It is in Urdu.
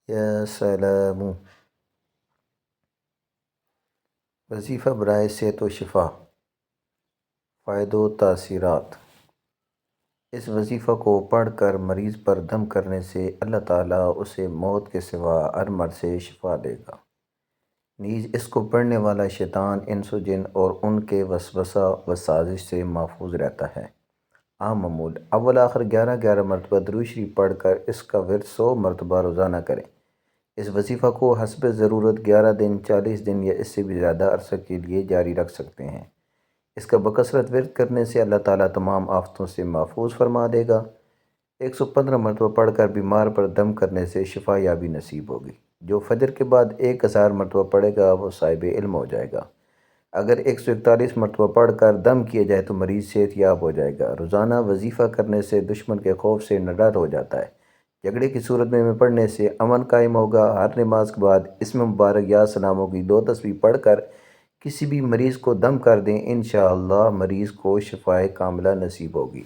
یا سلام. وظیفہ برائے صحت و شفا. فائدہ و تاثیرات. اس وظیفہ کو پڑھ کر مریض پر دم کرنے سے اللہ تعالیٰ اسے موت کے سوا ہر مرض سے شفا دے گا. نیز اس کو پڑھنے والا شیطان، انس و جن اور ان کے وسوسہ و سازش سے محفوظ رہتا ہے. عام معمول: اول آخر 11 مرتبہ درود شریف پڑھ کر اس کا ورد 100 مرتبہ روزانہ کریں. اس وظیفہ کو حسب ضرورت 11 دن، 40 دن یا اس سے بھی زیادہ عرصہ کے لیے جاری رکھ سکتے ہیں. اس کا بکثرت ورد کرنے سے اللہ تعالیٰ تمام آفتوں سے محفوظ فرما دے گا. 115 مرتبہ پڑھ کر بیمار پر دم کرنے سے شفا یابی نصیب ہوگی. جو فجر کے بعد 1000 مرتبہ پڑھے گا وہ صاحب علم ہو جائے گا. اگر 141 مرتبہ پڑھ کر دم کیا جائے تو مریض صحت یاب ہو جائے گا. روزانہ وظیفہ کرنے سے دشمن کے خوف سے نڈر ہو جاتا ہے. جھگڑے کی صورت میں پڑھنے سے امن قائم ہوگا. ہر نماز کے بعد اسم مبارک یا سلاموں کی 2 تسبیح پڑھ کر کسی بھی مریض کو دم کر دیں، انشاءاللہ مریض کو شفائے کاملہ نصیب ہوگی.